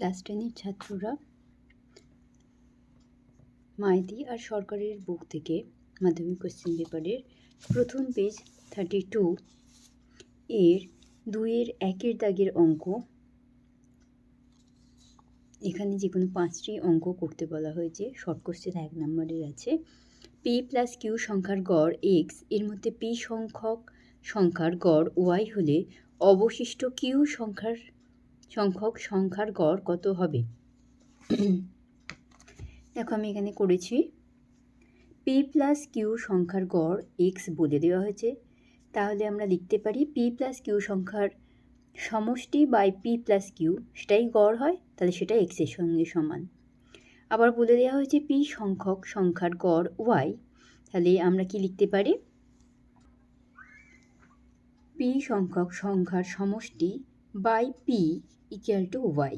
Class 10-এর ছাত্ররা মাইতি আর সরকারের বুক থেকে মাধ্যমিক কোশ্চেন পেপারের প্রথম পেজ 32 এর 2-এর 1-এর দাগের অঙ্ক, এখানে যে কোনো 5টি অঙ্ক করতে বলা হয়েছে। শর্ট কোশ্চেন 1 নম্বরের আছে। পি প্লাস কিউ সংখ্যার গড় এক্স এর মধ্যে পি সংখ্যক সংখ্যার গড় ওয়াই হলে অবশিষ্ট কিউ সংখ্যক সংখ্যার গড় কত হবে? দেখো আমি এখানে করেছি পি প্লাস কিউ সংখ্যার গড় এক্স বলে দেওয়া হয়েছে, তাহলে আমরা লিখতে পারি পি প্লাস কিউ সংখ্যার সমষ্টি বাই পি প্লাস কিউ, সেটাই গড় হয়, তাহলে সেটা এক্সের সঙ্গে সমান। আবার বলে দেওয়া হয়েছে পি সংখ্যক সংখ্যার গড় ওয়াই, তাহলে আমরা কি লিখতে পারি পি সংখ্যক সংখ্যার সমষ্টি by P equal to Y.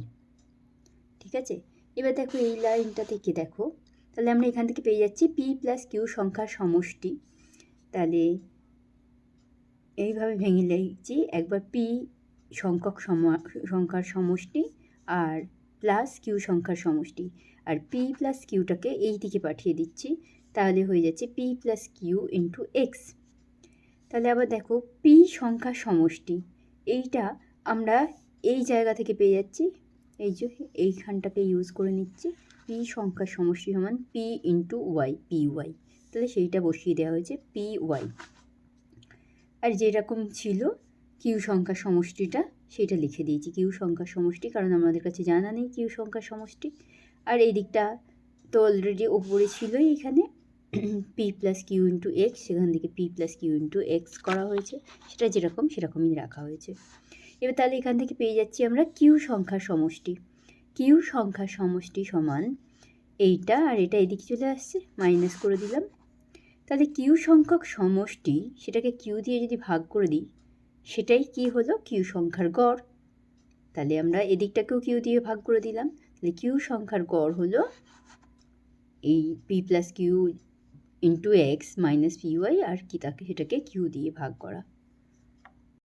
ঠিক আছে, এবার দেখো এই লাইনটা থেকে দেখো, তাহলে আমরা এখান থেকে পেয়ে যাচ্ছি পি প্লাস কিউ সংখ্যার সমষ্টি। তাহলে এইভাবে ভেঙে লিখছি, একবার পি সংখ্যক সংখ্যার সমষ্টি আর প্লাস কিউ সংখ্যার সমষ্টি, আর পি প্লাস কিউটাকে এই দিকে পাঠিয়ে দিচ্ছি, তাহলে হয়ে যাচ্ছে P plus Q into x. তাহলে আবার দেখো পি সংখ্যার সমষ্টি, এইটা আমরা এই জায়গা থেকে পেয়ে যাচ্ছি, এই যে এইখানটাকে ইউজ করে নিচ্ছি, পি সংখ্যার সমষ্টি সমান P into Y, P Y, তাহলে সেইটা বসিয়ে দেওয়া হয়েছে পি ওয়াই। আর যেরকম ছিল কিউ সংখ্যার সমষ্টিটা সেটা লিখে দিয়েছি, কিউ সংখ্যার সমষ্টি, কারণ আমাদের কাছে জানা নেই কিউ সংখ্যার সমষ্টি। আর এই দিকটা তো অলরেডি ওপরে ছিলই, এখানে P plus Q into x, সেখান থেকে P plus Q into x করা হয়েছে, সেটা যেরকম সেরকমই রাখা হয়েছে। এবার তাহলে এখান থেকে পেয়ে যাচ্ছি আমরা কিউ সংখ্যার সমষ্টি, কিউ সংখ্যার সমষ্টি সমান এইটা, আর এটা এদিকে চলে আসছে, মাইনাস করে দিলাম। তাহলে কিউ সংখ্যক সমষ্টি, সেটাকে কিউ দিয়ে যদি ভাগ করে দিই, সেটাই কি হলো কিউ সংখ্যার গড়। তাহলে আমরা এদিকটাকেও কিউ দিয়ে ভাগ করে দিলাম, তাহলে কিউ সংখ্যার গড় হলো এই P plus Q into X minus P Y, আর কি তাকে সেটাকে কিউ দিয়ে ভাগ করা।